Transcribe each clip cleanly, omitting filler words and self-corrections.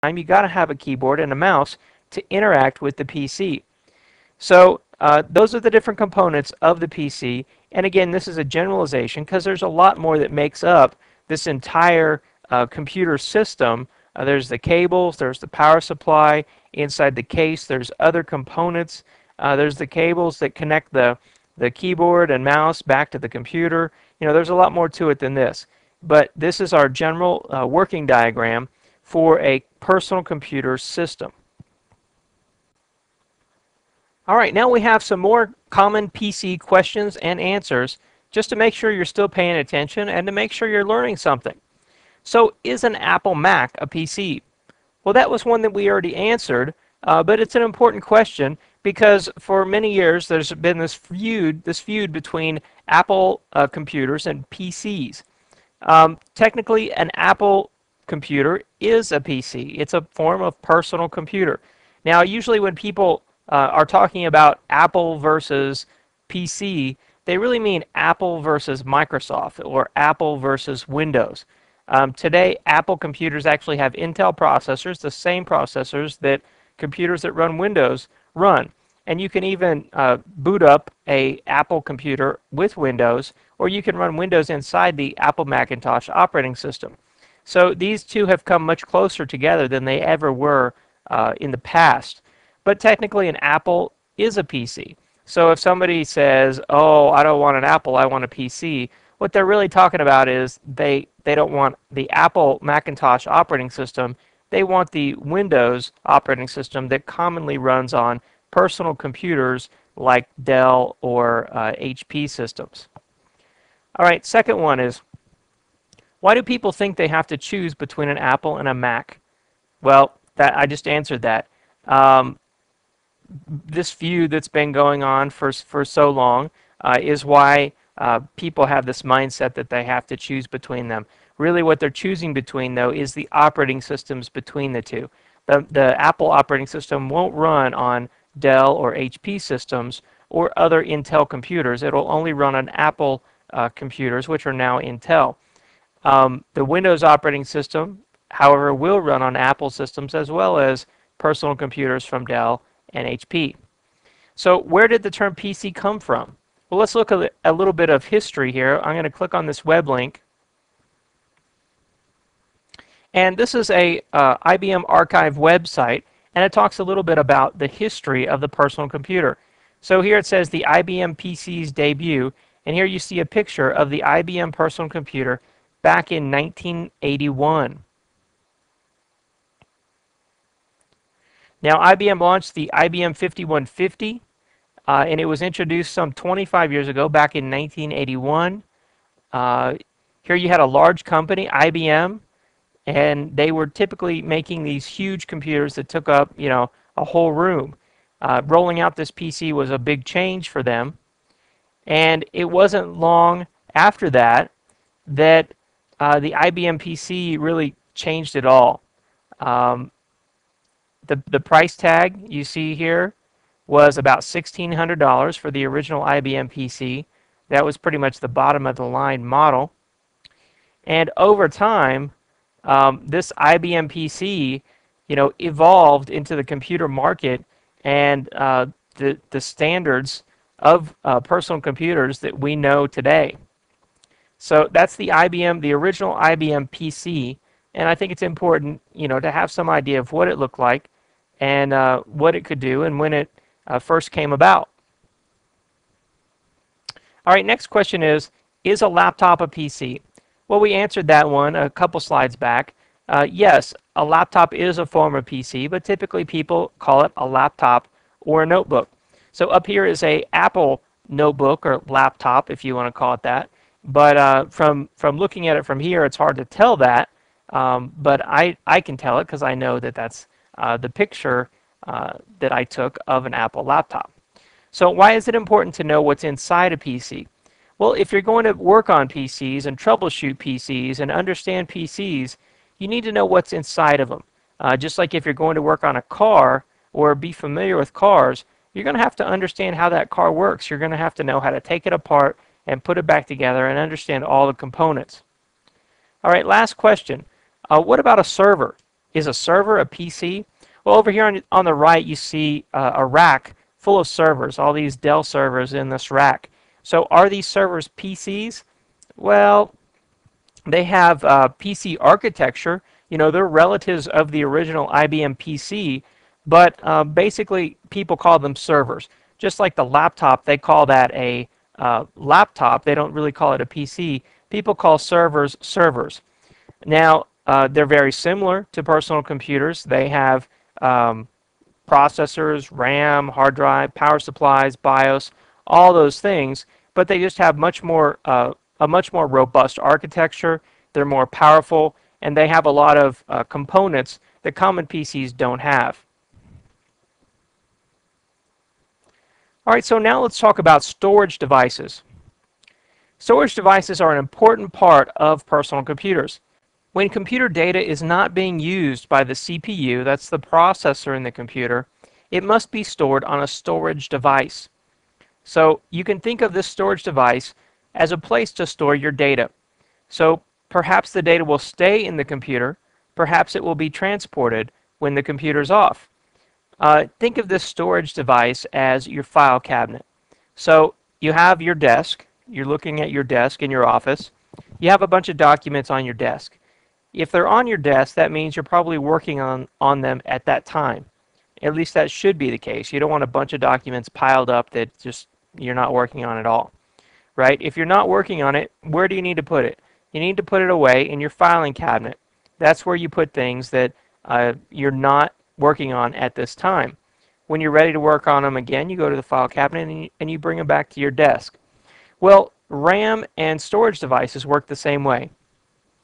you got to have a keyboard and a mouse to interact with the PC. So those are the different components of the PC. And again, this is a generalization because there's a lot more that makes up this entire computer system. There's the cables, there's the power supply. Inside the case, there's other components. There's the cables that connect the keyboard and mouse back to the computer. You know, there's a lot more to it than this. But this is our general working diagram for a personal computer system. All right, now we have some more common PC questions and answers just to make sure you're still paying attention and to make sure you're learning something. So, is an Apple Mac a PC? Well, that was one that we already answered, but it's an important question because for many years there's been this feud between Apple computers and PCs. Technically, an Apple computer is a PC. It's a form of personal computer. Now, usually when people are talking about Apple versus PC, they really mean Apple versus Microsoft or Apple versus Windows. Today, Apple computers actually have Intel processors, the same processors that computers that run Windows run. And you can even boot up a Apple computer with Windows, or you can run Windows inside the Apple Macintosh operating system. So these two have come much closer together than they ever were in the past. But technically an Apple is a PC. So if somebody says, oh, I don't want an Apple, I want a PC, what they're really talking about is they don't want the Apple Macintosh operating system, they want the Windows operating system that commonly runs on personal computers like Dell or HP systems. All right, second one is, why do people think they have to choose between an Apple and a Mac? Well, I just answered that. This feud that's been going on for so long is why people have this mindset that they have to choose between them. Really what they're choosing between, though, is the operating systems between the two. The Apple operating system won't run on Dell or HP systems or other Intel computers. It'll only run on Apple computers, which are now Intel. The Windows operating system, however, will run on Apple systems as well as personal computers from Dell and HP. So where did the term PC come from? Well, let's look at a little bit of history here. I'm going to click on this web link. And this is a IBM archive website, and it talks a little bit about the history of the personal computer. So here it says the IBM PC's debut, and here you see a picture of the IBM personal computer back in 1981. Now, IBM launched the IBM 5150, and it was introduced some 25 years ago, back in 1981. Here you had a large company, IBM, and they were typically making these huge computers that took up, you know, a whole room. Rolling out this PC was a big change for them, and it wasn't long after that that the IBM PC really changed it all. The price tag you see here was about $1,600 for the original IBM PC. That was pretty much the bottom of the line model. And over time, this IBM PC, you know, evolved into the computer market and the standards of personal computers that we know today. So that's the original IBM PC, and I think it's important, you know, to have some idea of what it looked like and what it could do and when it first came about. All right, next question is a laptop a PC? Well, we answered that one a couple slides back. Yes, a laptop is a form of PC, but typically people call it a laptop or a notebook. So up here is a Apple notebook or laptop, if you want to call it that. But from looking at it from here, it's hard to tell that. But I can tell it because I know that that's the picture that I took of an Apple laptop. So why is it important to know what's inside a PC? Well, if you're going to work on PCs and troubleshoot PCs and understand PCs, you need to know what's inside of them. Just like if you're going to work on a car or be familiar with cars, you're going to have to understand how that car works. You're going to have to know how to take it apart and put it back together and understand all the components. All right, last question. What about a server? Is a server a PC? Well, over here on the right, you see a rack full of servers, all these Dell servers in this rack. So are these servers PCs? Well, they have PC architecture. You know, they're relatives of the original IBM PC, but basically people call them servers. Just like the laptop, they call that a laptop. They don't really call it a PC. People call servers servers. Now, they're very similar to personal computers. They have processors, RAM, hard drive, power supplies, BIOS, all those things, but they just have a much more robust architecture. They're more powerful, and they have a lot of components that common PCs don't have. All right, so now let's talk about storage devices. Storage devices are an important part of personal computers. When computer data is not being used by the CPU, that's the processor in the computer, it must be stored on a storage device. So you can think of this storage device as a place to store your data. So perhaps the data will stay in the computer, perhaps it will be transported when the computer's off. Think of this storage device as your file cabinet. So you have your desk, you're looking at your desk in your office, you have a bunch of documents on your desk. If they're on your desk, that means you're probably working on them at that time. At least that should be the case. You don't want a bunch of documents piled up that just you're not working on at all. Right? If you're not working on it, where do you need to put it? You need to put it away in your filing cabinet. That's where you put things that you're not working on at this time. When you're ready to work on them again, you go to the file cabinet and you bring them back to your desk. Well, RAM and storage devices work the same way.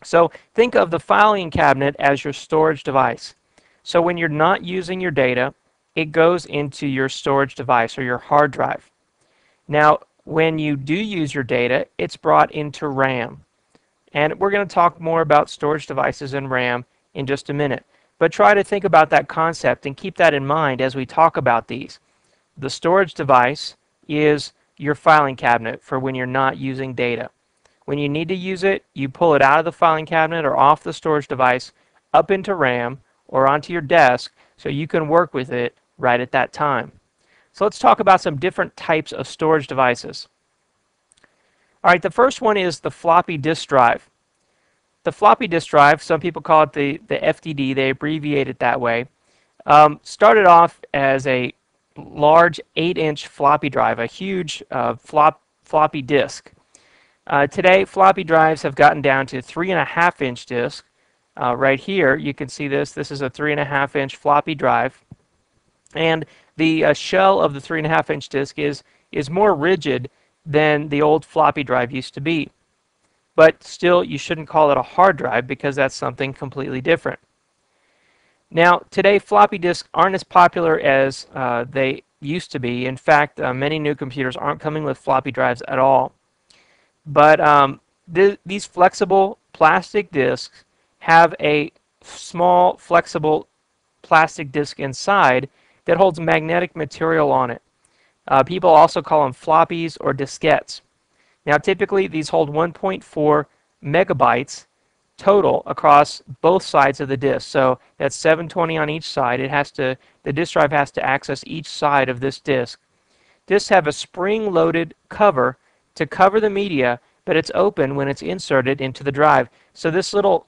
So think of the filing cabinet as your storage device. So when you're not using your data, it goes into your storage device or your hard drive. Now, when you do use your data, it's brought into RAM. And we're going to talk more about storage devices and RAM in just a minute. But try to think about that concept and keep that in mind as we talk about these. The storage device is your filing cabinet for when you're not using data. When you need to use it, you pull it out of the filing cabinet or off the storage device, up into RAM or onto your desk so you can work with it right at that time. So let's talk about some different types of storage devices. All right, the first one is the floppy disk drive. The floppy disk drive, some people call it the FDD, they abbreviate it that way, started off as a large 8-inch floppy drive, a huge floppy disk. Today, floppy drives have gotten down to 3.5-inch disks. Right here, you can see this. This is a 3.5-inch floppy drive. And the shell of the 3.5-inch disk is more rigid than the old floppy drive used to be. But still, you shouldn't call it a hard drive because that's something completely different. Now, today, floppy disks aren't as popular as they used to be. In fact, many new computers aren't coming with floppy drives at all. But these flexible plastic disks have a small, flexible plastic disc inside that holds magnetic material on it. People also call them floppies or diskettes. Now, typically, these hold 1.4 megabytes total across both sides of the disk. So that's 720 on each side. The disk drive has to access each side of this disk. Disks have a spring-loaded cover to cover the media, but it's open when it's inserted into the drive. So this little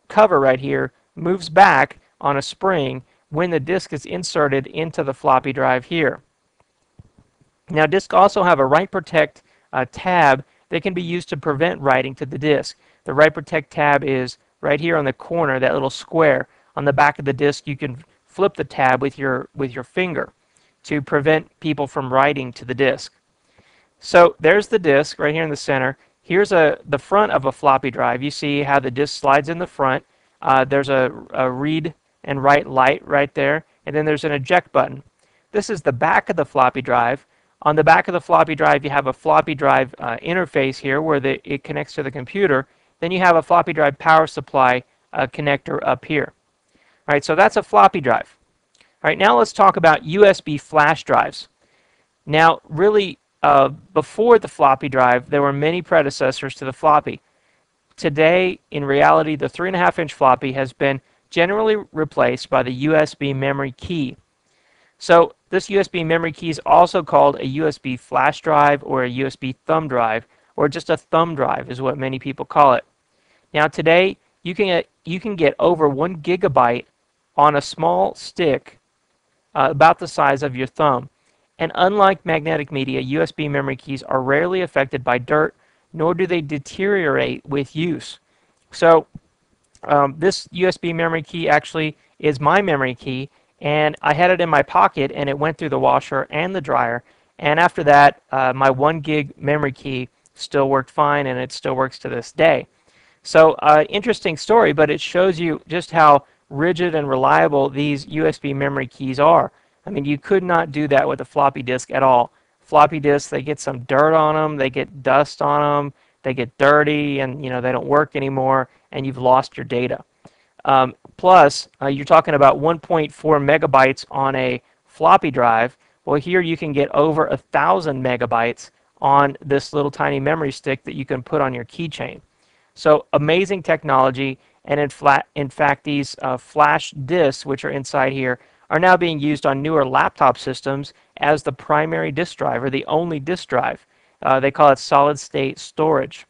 cover right here moves back on a spring when the disk is inserted into the floppy drive here. Now, disks also have a write protect tab that can be used to prevent writing to the disk. The write protect tab is right here on the corner, that little square. On the back of the disk, you can flip the tab with your finger to prevent people from writing to the disk. So there's the disk right here in the center. Here's the front of a floppy drive. You see how the disk slides in the front. There's a read and write light right there, and then there's an eject button. This is the back of the floppy drive. On the back of the floppy drive, you have a floppy drive interface here where it connects to the computer. Then you have a floppy drive power supply connector up here. All right, so that's a floppy drive. All right, now let's talk about USB flash drives. Now, really, before the floppy drive, there were many predecessors to the floppy. Today, in reality, the 3.5-inch floppy has been generally replaced by the USB memory key. So this USB memory key is also called a USB flash drive or a USB thumb drive, or just a thumb drive is what many people call it. Now today you can get over 1 GB on a small stick about the size of your thumb. And unlike magnetic media, USB memory keys are rarely affected by dirt, nor do they deteriorate with use. So this USB memory key actually is my memory key, and I had it in my pocket and it went through the washer and the dryer, and after that my 1 gig memory key still worked fine, and it still works to this day. So interesting story, but it shows you just how rigid and reliable these USB memory keys are. I mean, you could not do that with a floppy disk at all. Floppy disks, they get some dirt on them, they get dust on them, they get dirty, and they don't work anymore, and you've lost your data. Plus, you're talking about 1.4 megabytes on a floppy drive. Well, here you can get over 1,000 megabytes on this little tiny memory stick that you can put on your keychain. So amazing technology, and in fact these flash disks, which are inside here, are now being used on newer laptop systems as the primary disk drive, or the only disk drive. They call it solid state storage.